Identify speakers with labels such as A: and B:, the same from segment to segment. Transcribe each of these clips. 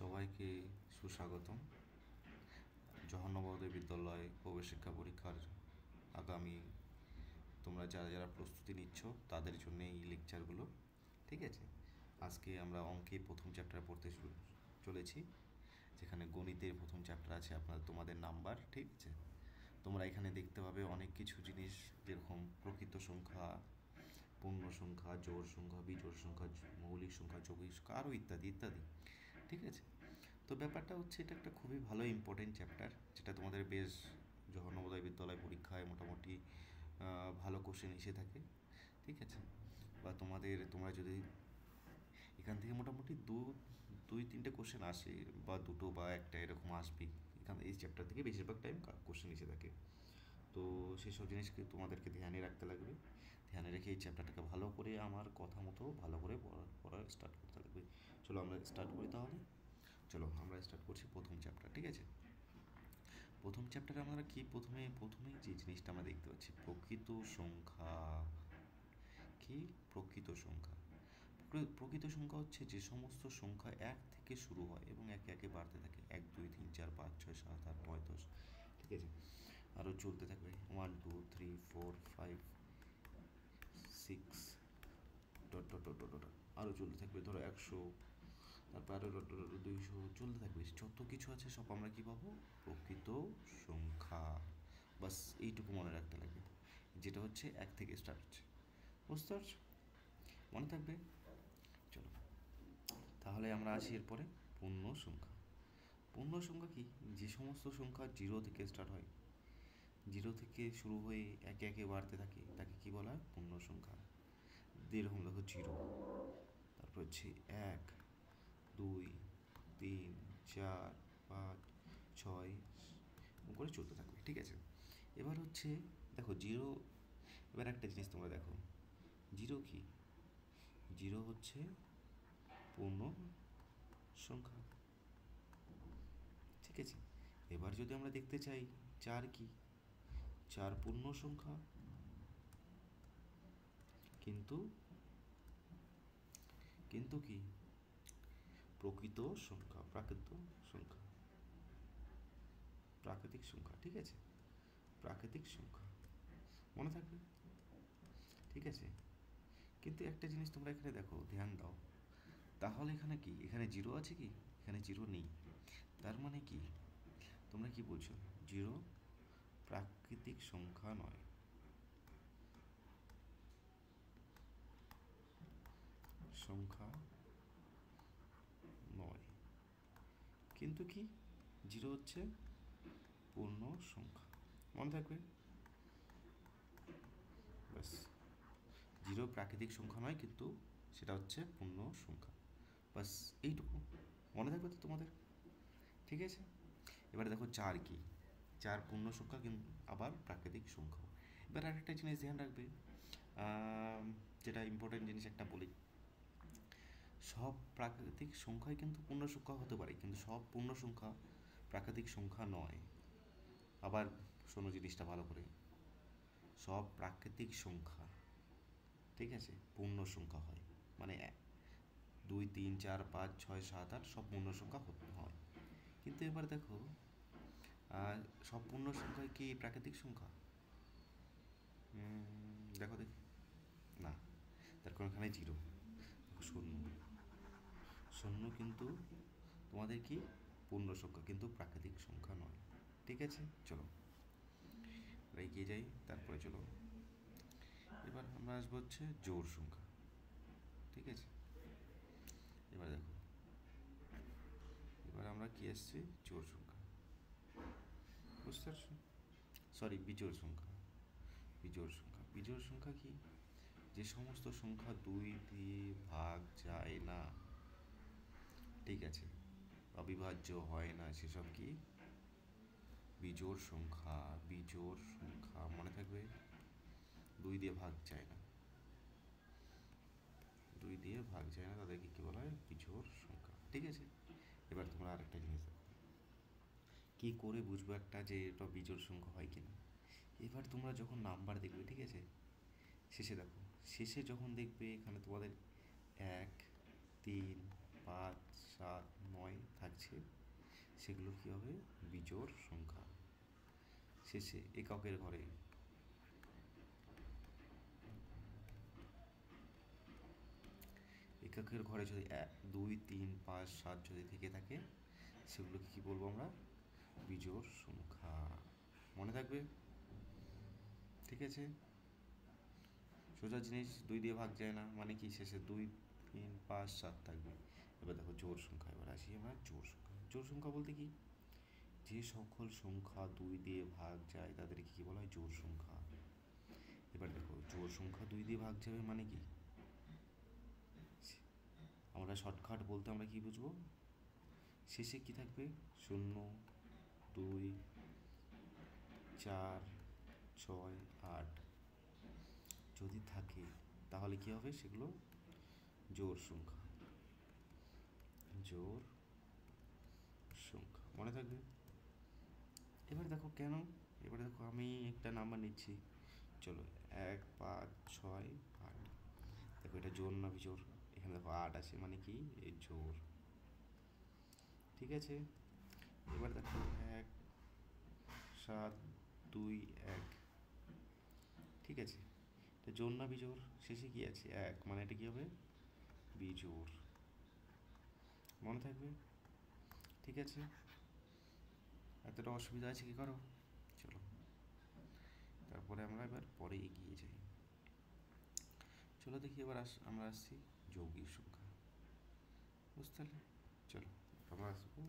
A: সবাইকে সুস্বাগতম। জওহর বিদ্যালয় প্রবেশ শিক্ষা পরীক্ষার আগামী তোমরা যারা যারা প্রস্তুতি নিচ্ছ তাদের জন্য এই লেকচারগুলো। ঠিক আছে, আজকে আমরা অঙ্কে প্রথম চ্যাপ্টার পড়তে চলেছি, যেখানে গণিতের প্রথম চ্যাপ্টার আছে তোমাদের নাম্বার। ঠিক আছে, তোমরা এখানে দেখতে পাবে অনেক কিছু জিনিস, যেরকম প্রকৃত সংখ্যা, পূর্ণ সংখ্যা, জোড় সংখ্যা, বিজোড় সংখ্যা, মৌলিক সংখ্যা, যৌগিক সংখ্যা, আরও ইত্যাদি ইত্যাদি। ঠিক আছে, তো ব্যাপারটা হচ্ছে এটা একটা খুবই ভালো ইম্পর্টেন্ট চ্যাপ্টার, যেটা তোমাদের বেশ জওহর বিদ্যালয় পরীক্ষায় মোটামুটি ভালো কোশ্চেন এসে থাকে। ঠিক আছে, বা তোমরা যদি এখান থেকে মোটামুটি দুই তিনটে কোশ্চেন আসে, বা দুটো বা একটা এরকম আসবে, এই চ্যাপ্টার থেকে বেশিরভাগ টাইম কোশ্চেন এসে থাকে। তো সেসব জিনিসকে তোমাদেরকে ধ্যানে রাখতে লাগবে, ধ্যানে রেখে এই চ্যাপ্টারটাকে ভালো করে আমার কথা মতো ভালো করে পড়া স্টার্ট করতে লাগবে। চলো আমরা স্টার্ট করি তাহলে। চলো আমরা স্টার্ট করছি প্রথম চ্যাপ্টার। ঠিক আছে, প্রথম চ্যাপ্টারে আমরা কি প্রথমেই যে জিনিসটা আমরা দেখতে পাচ্ছি, প্রকৃত সংখ্যা। কি প্রকৃত সংখ্যা? প্রকৃত সংখ্যা হচ্ছে যে সমস্ত সংখ্যা এক থেকে শুরু হয় এবং একে একে বাড়তে থাকে, 1 2 3 4 5 6 7 8 9 10। ঠিক আছে, আরও চলতে থাকবে 1 2 3 4 5 6 ডট ডট ডট ডট, আরও চলতে থাকবে, ধরো 100, তারপর আরও 200 চলতে থাকবে। যত কিছু আছে সব আমরা কী পাবো? প্রকৃত সংখ্যা। বাস এইটুকু মনে রাখতে লাগবে, যেটা হচ্ছে 1 থেকে স্টার্ট হচ্ছে। বুঝতে পারছো? মনে থাকবে। চলো তাহলে আমরা আসি এরপরে পূর্ণ সংখ্যা। পূর্ণ সংখ্যা কি? যে সমস্ত সংখ্যা 0 থেকে স্টার্ট হয়, 0 থেকে শুরু হয়ে একে একে বাড়তে থাকে, তাকে কি বলা হয়? পূর্ণ সংখ্যা। যেরকম দেখো 0, তারপর হচ্ছে 1 2 3 4 5 6 করে চলতে থাকবে। ঠিক আছে, এবার হচ্ছে দেখো 0, এবার একটা জিনিস তোমরা দেখো, 0 কি? 0 হচ্ছে পূর্ণ সংখ্যা। ঠিক আছে, এবার যদি আমরা দেখতে চাই 4 কি? 4 পূর্ণ সংখ্যা, কিন্তু কিন্তু কি? প্রকৃত সংখ্যা, প্রাকৃতিক সংখ্যা। ঠিক আছে, প্রাকৃতিক সংখ্যা মনে থাকবে। ঠিক আছে, কিন্তু একটা জিনিস তোমরা এখানে দেখো, ধ্যান দাও, তাহলে এখানে কি? এখানে 0 আছে কি? এখানে 0 নেই। তার মানে কি তোমরা কি বলছো? 0 প্রাকৃতিক সংখ্যা নয়। সংখ্যা নয়, কিন্তু কি? 0 হচ্ছে পূর্ণ সংখ্যা। মনে থাকবে। ব্যাস, 0 প্রাকৃতিক সংখ্যা নয়, কিন্তু সেটা হচ্ছে পূর্ণ সংখ্যা। বাস এইটুকু মনে থাকবে তো তোমাদের। ঠিক আছে, এবারে দেখো 4 কি? 4 পূর্ণ সংখ্যা, কিন্তু আবার প্রাকৃতিক সংখ্যা। এবার আরেকটা জিনিস ধ্যান রাখবে, যেটা ইম্পর্টেন্ট জিনিস একটা বলি, সব প্রাকৃতিক সংখ্যাই কিন্তু পূর্ণ সংখ্যা হতে পারে, কিন্তু সব পূর্ণ সংখ্যা প্রাকৃতিক সংখ্যা নয়। আবার শোনো জিনিসটা ভালো করে, সব প্রাকৃতিক সংখ্যা, ঠিক আছে, পূর্ণ সংখ্যা হয়, মানে 2 3 4 5 6 7 8 সব পূর্ণ সংখ্যা হয়। কিন্তু এবার দেখো, সব পূর্ণ সংখ্যাই কি প্রাকৃতিক সংখ্যা? দেখো দেখি, না, তার কারণ এখানে 0, শূন্য। শূন্য কিন্তু তোমাদের কি? পূর্ণ সংখ্যা, কিন্তু প্রাকৃতিক সংখ্যা নয়। ঠিক আছে, চলো এগিয়ে যাই। তারপরে চলো এবার আমরা আসবো হচ্ছে জোড় সংখ্যা। ঠিক আছে, এবার দেখো, এবার আমরা কি আসছি? জোড় সংখ্যা। বুঝতে পারছো? সরি, বিজোড় সংখ্যা। বিজোড় সংখ্যা কি? যে সমস্ত সংখ্যা 2 দিয়ে ভাগ যায় না, ঠিক আছে, অবিভাজ্য হয় না, সেসব কি? বিজোড় সংখ্যা। বিজোড় সংখ্যা মনে থাকবে, 2 দিয়ে ভাগ যায় না, 2 দিয়ে ভাগ যায় না, তাদেরকে কি বলা হয়? বিজোড় সংখ্যা। ঠিক আছে, এবার তোমরা আরেকটা জিনিস দেখো, কি করে বুঝবো একটা যে এটা বিজোড় সংখ্যা হয় কিনা? এবার তোমরা যখন নাম্বার দেখবে, ঠিক আছে, শেষে দেখো, শেষে যখন দেখবে এখানে তোমাদের 1 3 5 7 9 সেগুলো কী হবে? বিজোড় সংখ্যা। শেষে এককের ঘরে যদি 1 2 3 5 7 যদি থেকে থাকে সেগুলোকে কী বলবো আমরা? বিজোড় সংখ্যা। মনে থাকবে? ঠিক আছে, সোজা জিনিস, 2 দিয়ে ভাগ যায় না মানে কি শেষে 2 3 5 7 থাকবে। এবার দেখো জোড় সংখ্যা, এবার আসি আমরা জোড় সংখ্যা। জোড় সংখ্যা বলতে কি? যে সকল সংখ্যা 2 দিয়ে ভাগ যায় তাদেরকে কি বলা হয়? জোড় সংখ্যা। এবার দেখো জোড় সংখ্যা 2 দিয়ে ভাগ যাবে মানে কি? আমরা শর্টকাট বলতে আমরা কি বুঝবো? শেষে কি থাকবে? 0 2 4 6 8 যদি থাকে তাহলে কি হবে? সেগুলো জোড় সংখ্যা। জোড় সংখ্যা মনে থাকবে। এবার দেখো কেন, এবার দেখো আমি একটা নাম্বার নিচ্ছি, চলো 1 5 6 8। দেখো এটা জোড় না বিজোড়? এখানে দেখো 8 আছে মানে কি? এই জোড়। ঠিক আছে, এবার দেখো 1 7 2 1। ঠিক আছে, এটা জোড় না বিজোড়? শেষে কি আছে? 1 মানে এটা কি হবে? বিজোড়। মনে থাকবে? ঠিক আছে, এতটা অসুবিধা আছে কি? করো, চলো তারপরে আমরা এবার পরে এগিয়ে যাই। চলো দেখি এবার আমরা আসছি যৌগিক সংখ্যা। বুঝতে পারলে? চলো আমরা আসবো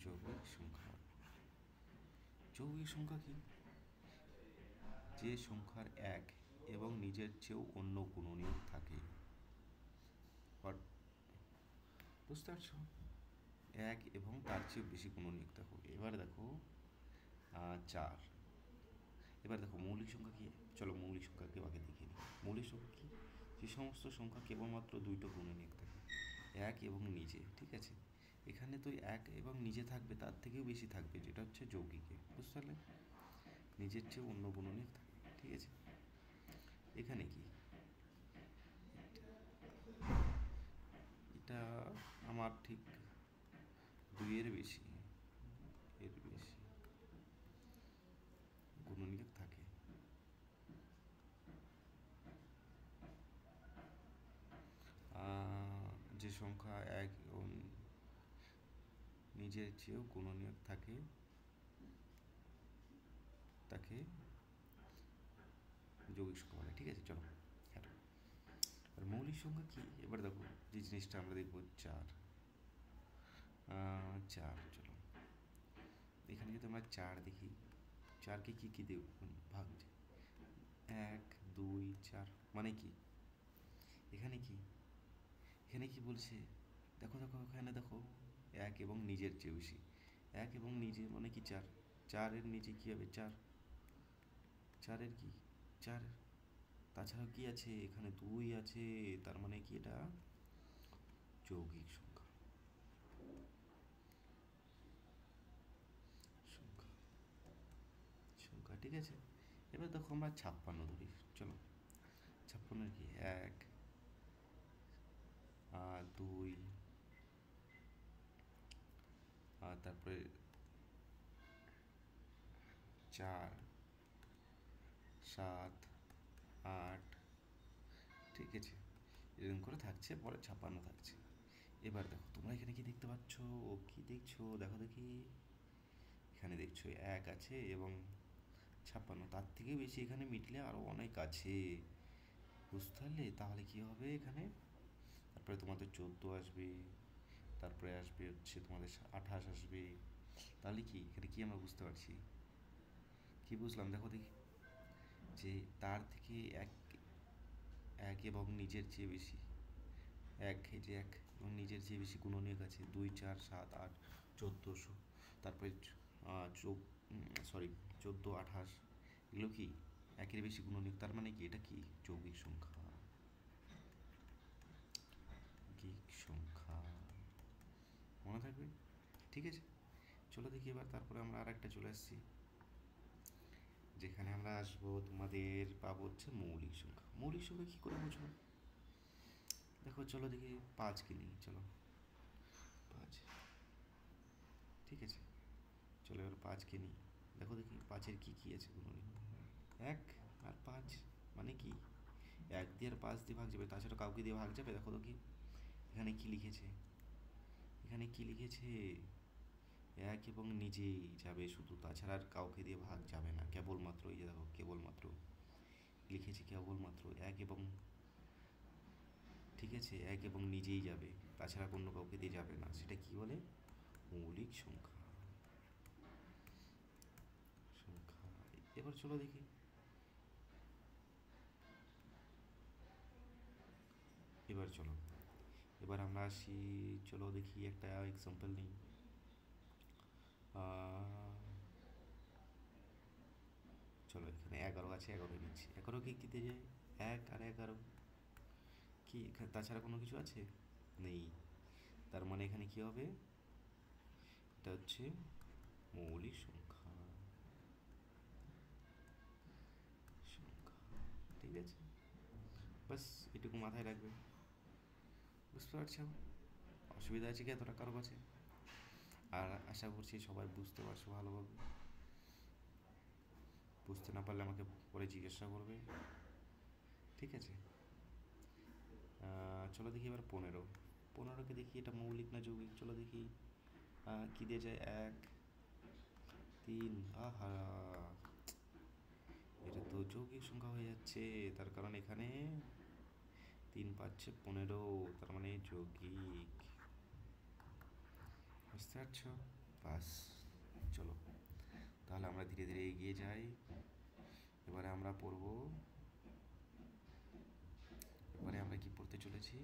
A: যৌগিক সংখ্যা। যৌগিক সংখ্যা কি? যে সংখ্যার এক এবং নিজের চেয়েও অন্য গুণনীয়ক থাকে। বুঝতে পারছো? এক এবং তার চেয়েও বেশি গুণনীয়ক। দেখো এবার দেখো 4। এবার দেখো মৌলিক সংখ্যা কি? চলো মৌলিক সংখ্যাকে আগে দেখিয়ে নিই। মৌলিক সংখ্যা কি? যে সমস্ত সংখ্যা কেবলমাত্র দুইটা গুণনীয়ক থাকে, এক এবং নিজে। ঠিক আছে, এখানে তো এক এবং নিজে থাকবে, তার থেকেও বেশি থাকবে, যেটা হচ্ছে যৌগিকে। বুঝতে পারলে? নিজের চেয়ে অন্য গুণনীয়ক থাকে। ঠিক আছে, এখানে কি? এটা আমার ঠিক 2 এর বেশি, এর বেশি গুণনীয়ক থাকে। যে সংখ্যা এক ও নিজের চেয়েও গুণনীয়ক থাকে তাকে যৌগিক সংখ্যা বলে। ঠিক আছে, চলো হ্যাঁ। আর মৌলিক সংখ্যা কি? এবার দেখো যে জিনিসটা আমরা দেখবো 4। 4, চলো এখানে যদি আমরা 4 দেখি, 4কে কি কি দেব ভাগ? 1 2 4 মানে কি? এখানে কি? এখানে কি বলছে? দেখো দেখো এখানে দেখো, এক এবং নিজের চেয়ে বেশি। এক এবং নিজে মানে কি? 4। 4-এর নিচে কি হবে? 4। 4-এর কি? 4। তাছাড়াও কি আছে? এখানে 2 আছে, তার মানে কি? এটা যৌগিক সংখ্যা। সংখ্যা সংখ্যা ঠিক আছে, এবার দেখো আমরা 56 ধরি। চলো 56-এর কি? 1 2 তারপরে 4 7 8। ঠিক আছে, এরকম করে থাকছে, পরে 56 থাকছে। এবার দেখো তোমরা এখানে কি দেখতে পাচ্ছ? ও কি দেখছো? দেখো দেখি, এখানে দেখছো 1 আছে এবং 56, তার থেকে বেশি এখানে মিটলে আরও অনেক আছে। বুঝতে পারলে? তাহলে কি হবে এখানে? তারপরে তোমাদের 14 আসবে, তারপরে আসবে হচ্ছে তোমাদের 28 আসবে। তাহলে কি এখানে কি আমরা বুঝতে পারছি? কি বুঝলাম দেখো দেখি, যে তার থেকে এক, এক এবং নিজের চেয়ে বেশি, এক, এই যে এক এবং নিজের চেয়ে বেশি গুণনীয়ক আছে 2 4 7 8 1400। তারপরে সরি 14 28, এগুলো কি একের বেশি গুণনীয়ক, তার মানে কি এটা কি যৌগিক সংখ্যা। যৌগিক সংখ্যা মনে থাকবে? ঠিক আছে, চলো দেখি এবার তারপরে আমরা আর একটা চলে আসছি, যেখানে আমরা আসবো তোমাদের পাবো হচ্ছে মৌলিক সংখ্যা। মৌলিক সংখ্যা কি করে বুঝবো? দেখো চলো দেখি 5 কে নিই। চলো 5, ঠিক আছে, চলো এবার পাঁচকে নিই। দেখো দেখি পাঁচের কী কী আছে গুণনী। এক আর পাঁচ মানে কি, এক দিয়ে আর পাঁচ দিয়ে ভাগ যাবে, তাছাড়া কাউকে দিয়ে ভাগ যাবে? দেখো তো কি এখানে কি লিখেছে, এখানে কি লিখেছে, এক এবং নিজেই যাবে শুধু, তাছাড়া আর কাউকে দিয়ে ভাগ যাবে না, কেবলমাত্র এই যে দেখো কেবলমাত্র লিখেছি, কেবলমাত্র এক এবং, ঠিক আছে, এক এবং নিজেই যাবে, তাছাড়া অন্য কাউকে দিয়ে যাবে না, সেটা কি বলে, মৌলিক সংখ্যা। সংখ্যা। এবার চলো দেখি, এবার চলো, এবার আমরা আসি, চলো দেখি একটা এক্সাম্পল নিই। চলো এখানে 11 আছে, 11 নিচ্ছি। 11 কে কী দিয়ে যায়, এক আর 11, কি তাছাড়া কোনো কিছু আছে, নেই। তার মানে এখানে কি হবে, এটা হচ্ছে মৌলিক সংখ্যা। সংখ্যা, ঠিক আছে, বাস এটুকু মাথায় রাখবে। বুঝতে পারছো, অসুবিধা আছে কি এতটা কারো কাছে? আর আশা করছি সবাই বুঝতে পারছো ভালোভাবে। বুঝতে না পারলে আমাকে পরে জিজ্ঞাসা করবে, ঠিক আছে। চলো দেখি এবার 15। 15কে দেখি এটা মৌলিক না যৌগিক, চলো দেখি। কি দিয়ে যায়, এক, তিন, আহা, এটা তো যৌগিক সংখ্যা হয়ে যাচ্ছে, তার কারণ এখানে 3 5 15, তার মানে যৌগিক। বুঝতে পারছো, বাস। চলো তাহলে আমরা ধীরে ধীরে এগিয়ে যাই। এবারে আমরা পড়বো, এবারে আমরা কি পড়তে চলেছি,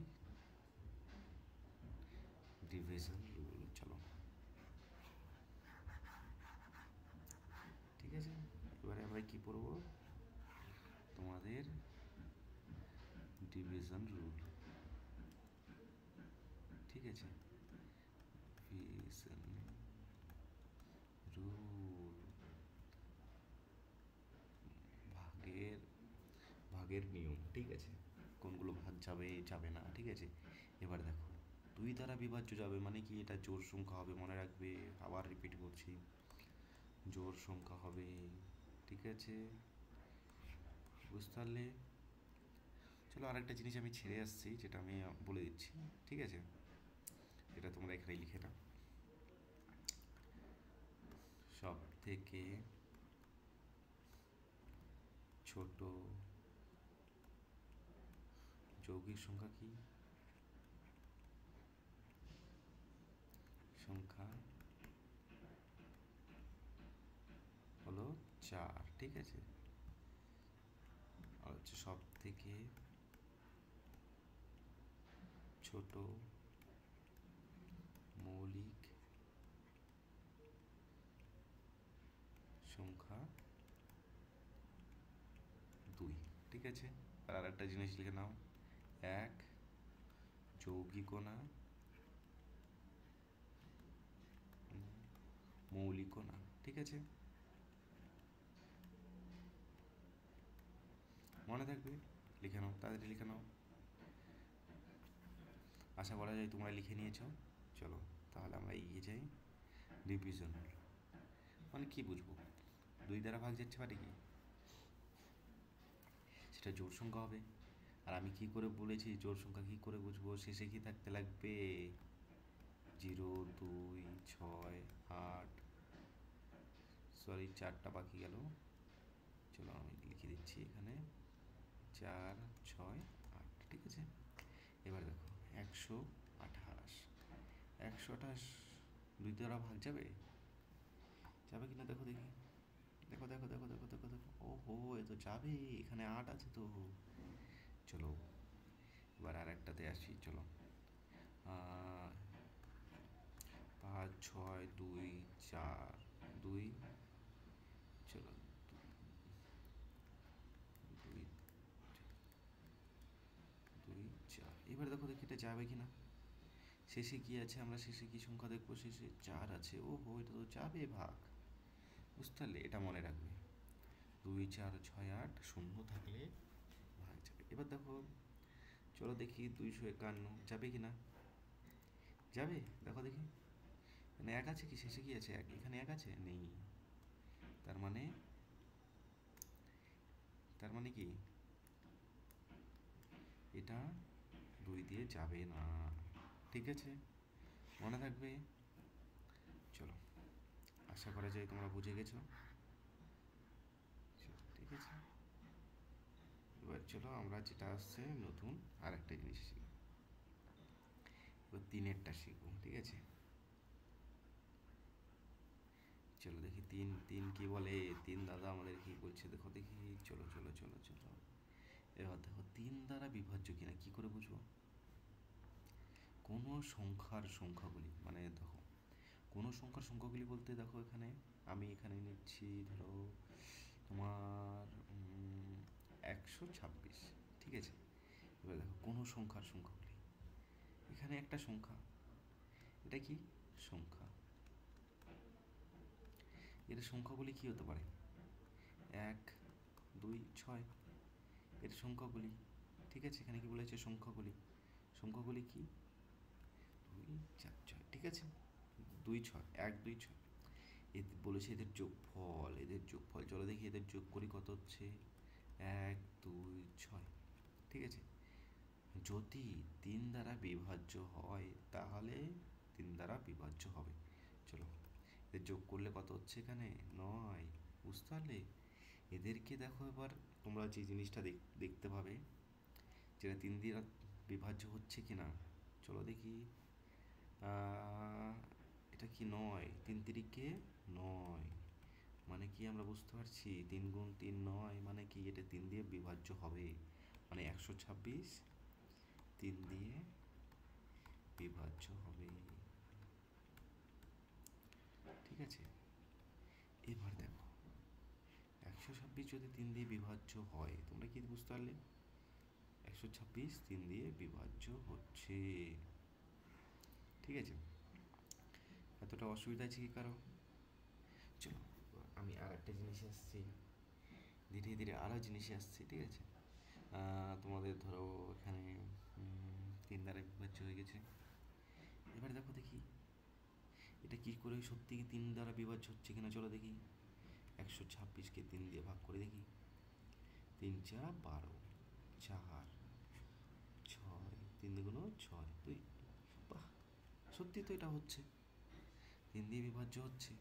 A: ডিভিশন রুল। চলো ঠিক আছে, এবারে আমরা কি পড়বো, তোমাদের ডিভিশন রুল, ঠিক আছে, ডিভিশন রুল, ভাগের, ভাগের নিয়ম, ঠিক আছে, কোনগুলো ভাগ যাবে যাবে না, ঠিক আছে। এবার দেখো, দুই দ্বারা বিভাজ্য যাবে মানে কি, এটা জোড় সংখ্যা হবে, মনে রাখবে, আবার রিপিট করছি, জোড় সংখ্যা হবে, ঠিক আছে, বুঝতে পারলে। চলো আরেকটা জিনিস আমি ছেড়ে আসছি, যেটা আমি বলে দিচ্ছি, ঠিক আছে, এটা তোমরা এখানে লিখে নাও। সব থেকে ছোট যৌগিক সংখ্যা কি, সংখ্যা হলো 4, ঠিক আছে। আর হচ্ছে সব থেকে ছোট মৌলিক সংখ্যা 2, ঠিক আছে। আর আরেকটা জিনিস লিখে নাও, এক যৌগিকও না মৌলিকও না, ঠিক আছে, মনে থাকবে, লিখে নাও, তাড়াতাড়ি লিখে নাও। আশা করা যায় তোমরা লিখে নিয়েছো। চলো তাহলে আমরা এগিয়ে যাই। ডিভিশন মানে কি বুঝবো, দুই দ্বারা ভাগ যাচ্ছে মানে কি, সেটা জোড় সংখ্যা হবে। আর আমি কি করে বলেছি জোড় সংখ্যা কি করে বুঝবো, শেষে কি থাকতে লাগবে, 0 2 6 8, সরি 4টা বাকি গেল, চলো আমি লিখে দিচ্ছি এখানে 4 6 8, ঠিক আছে। এবার দেখো 128, 128 দুই দ্বারা ভাগ যাবে, যাবে কিনা দেখো দেখি, দেখো দেখো দেখো দেখো দেখো দেখো, ওহো এ তো যাবে, এখানে 8 আছে তো। চলো এবার আর একটাতে আসি, চলো 5 6 2 4 2, চলো 2 2 4, এবার দেখো দেখি এটা যাবে কিনা, শেষে কি আছে, আমরা শেষে কি সংখ্যা দেখবো, শেষে 4 আছে, ওহো এটা তো যাবে ভাগ। বুঝতে পারলে, এটা মনে রাখবে, 2 4 6 8 শূন্য থাকলে ভাগ যাবে। এবার দেখো, চলো দেখি 251 যাবে কি না, যাবে, দেখো দেখি, এখানে এক আছে কি, শেষে কি আছে, এক, এখানে এক আছে, নেই। তার মানে কি এটা 2 দিয়ে যাবে না। ঠিক আছে, মনে থাকবে। চলো, আশা করা যায় তোমরা বুঝে গেছো। ঠিক আছে, এবার চলো আমরা যেটা আসছে নতুন আর একটা জিনিস শিখি। এবার তিনেরটা শিখবো, ঠিক আছে। চলো দেখি তিন তিন কি বলে, তিন দাদা আমাদের কি বলছে দেখো দেখি। চলো চলো চলো চলো, এবার দেখো তিন দ্বারা বিভাজ্য কিনা কি করে বুঝবো। কোনো সংখ্যার সংখ্যাগুলি, মানে দেখো কোনো সংখ্যার সংখ্যাগুলি বলতে দেখো এখানে আমি এখানে নিচ্ছি ধরো তোমার 126, ঠিক আছে। এবার দেখো কোনো সংখ্যার সংখ্যাগুলি, এখানে একটা সংখ্যা, এটা কি সংখ্যা, এর সংখ্যাগুলি কি হতে পারে, 1 2 6, এর সংখ্যাগুলি। ঠিক আছে, এখানে কি বলেছে সংখ্যাগুলি, সংখ্যাগুলি কি 2 4 6, ঠিক আছে, 2 6 1 2 6। বলেছে এদের যোগফল, এদের যোগফল চলো দেখি এদের যোগ করি কত হচ্ছে, 1 2 6, ঠিক আছে। যদি 3 দ্বারা বিভাজ্য হয় তাহলে 3 দ্বারা বিভাজ্য হবে। চলো এদের যোগ করলে কত হচ্ছে এখানে 9, বুঝতে পারলে। এদেরকে দেখো এবার তোমরা যে জিনিসটা দেখতে পাবে যেটা 3 দিয়ে বিভাজ্য হচ্ছে কি না। চলো দেখি, এটা কি 9, 3 তিরিকে 9, মানে কি আমরা বুঝতে পারছি 3 গুণ 3 9, মানে কি এটা 3 দিয়ে বিভাজ্য হবে, মানে 126 3 দিয়ে বিভাজ্য হবে। ঠিক আছে, এবার দেখো 126 যদি 3 দিয়ে বিভাজ্য হয়, তোমরা কি বুঝতে পারলে 126 3 দিয়ে বিভাজ্য হচ্ছে। ঠিক আছে, এতটা অসুবিধা আছে কি কারো। চলো আমি আর একটা জিনিসে আসছি, ধীরে ধীরে আরও জিনিসে আসছি, ঠিক আছে। তোমাদের ধরো এখানে 3 দ্বারা বিভাজ্য হয়ে গেছে। এবার দেখো দেখি এটা কি করে সত্যি কি 3 দ্বারা বিভাজ্য হচ্ছে কিনা। চলো দেখি 126কে 3 দিয়ে ভাগ করে দেখি, 3 4 12, 4 6, 3 দুগুণ 6 2, বাহ, সত্যি তো এটা হচ্ছে 3 দিয়ে বিভাজ্য হচ্ছে।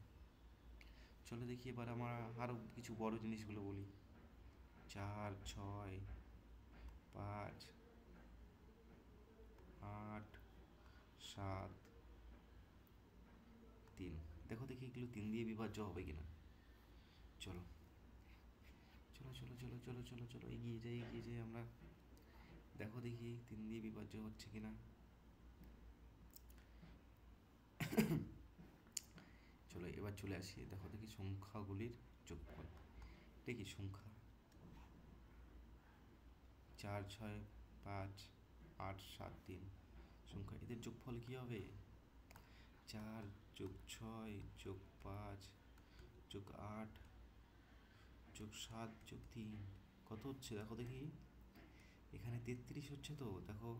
A: চলো দেখি এবার আমরা আরও কিছু বড় জিনিসগুলো বলি, 4 6 5 8 7 3, দেখো দেখি এগুলো 3 দিয়ে বিভাজ্য হবে কিনা। চলো চলো চলো চলো চলো চলো চলো এগিয়ে যাই এগিয়ে যাই আমরা, দেখো দেখি 3 দিয়ে বিভাজ্য হচ্ছে কিনা। চলো এবার চলে আসি, দেখো দেখি সংখ্যাগুলির যোগফল। এটা কি সংখ্যা, 4 6 5 8 7 3 সংখ্যা, এদের যোগফল কি হবে, 4 যোগ 6 যোগ 5 যোগ 8 যোগ 7 যোগ 3 কত হচ্ছে দেখো দেখি, এখানে 33 হচ্ছে তো দেখো,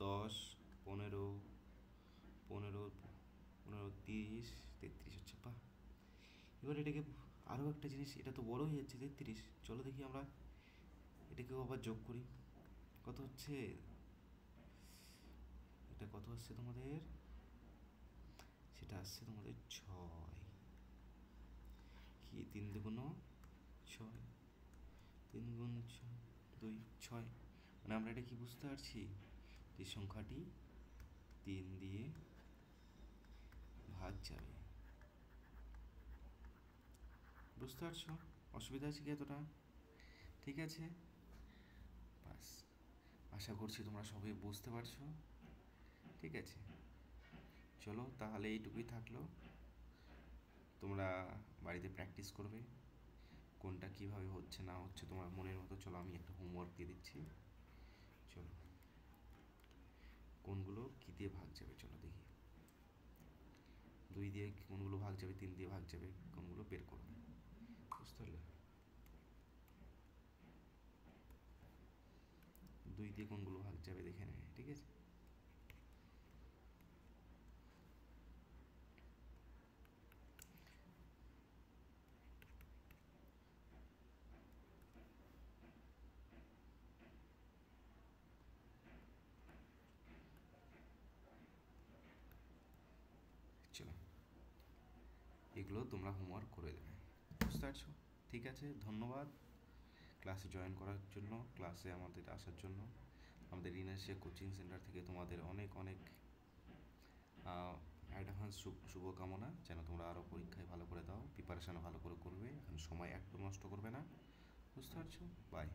A: 10 15 15 15 30 33 হচ্ছে, বাহ। এবার এটাকে আরও একটা জিনিস, এটা তো বড় হয়ে যাচ্ছে 33, চলো দেখি আমরা এটাকেও আবার যোগ করি, কত হচ্ছে, এটা কত আসছে তোমাদের, সেটা আসছে তোমাদের 6, কি 3 দুগুণ 6, 3 গুণ 2 6, মানে আমরা এটা কি বুঝতে পারছি যে সংখ্যাটি 3 দিয়ে ভাগ যাবে, বুঝতে পারছো, অসুবিধা আছে কি এতটা। ঠিক আছে, বাস, আশা করছি তোমরা সবাই বুঝতে পারছো। ঠিক আছে, চলো তাহলে এইটুকুই থাকলো, তোমরা বাড়িতে প্র্যাকটিস করবে কোনটা কিভাবে হচ্ছে না হচ্ছে তোমার মনের মতো। চলো আমি একটা হোমওয়ার্ক দিয়ে দিচ্ছি, চলো কোনগুলো কী দিয়ে ভাগ যাবে চলো দেখি, 2 দিয়ে কোনগুলো ভাগ যাবে, 3 দিয়ে ভাগ যাবে, কোনগুলো বের করবে, বুঝতে পারলে। 2 দিয়ে কোনগুলো ভাগ যাবে দেখে নেবে, ঠিক আছে। চলো, এগুলো তোমরা হোমওয়ার্ক করে দেবে, বুঝতে পারছো? ঠিক আছে, ধন্যবাদ ক্লাসে জয়েন করার জন্য, ক্লাসে আমাদের আসার জন্য। আমাদের ইনার্সিয়া কোচিং সেন্টার থেকে তোমাদের অনেক অনেক অ্যাডভান্স শুভকামনা, যেন তোমরা আরও পরীক্ষায় ভালো করে দাও, প্রিপারেশানও ভালো করে করবে, এখন সময় একদম নষ্ট করবে না, বুঝতে পারছো? বাই।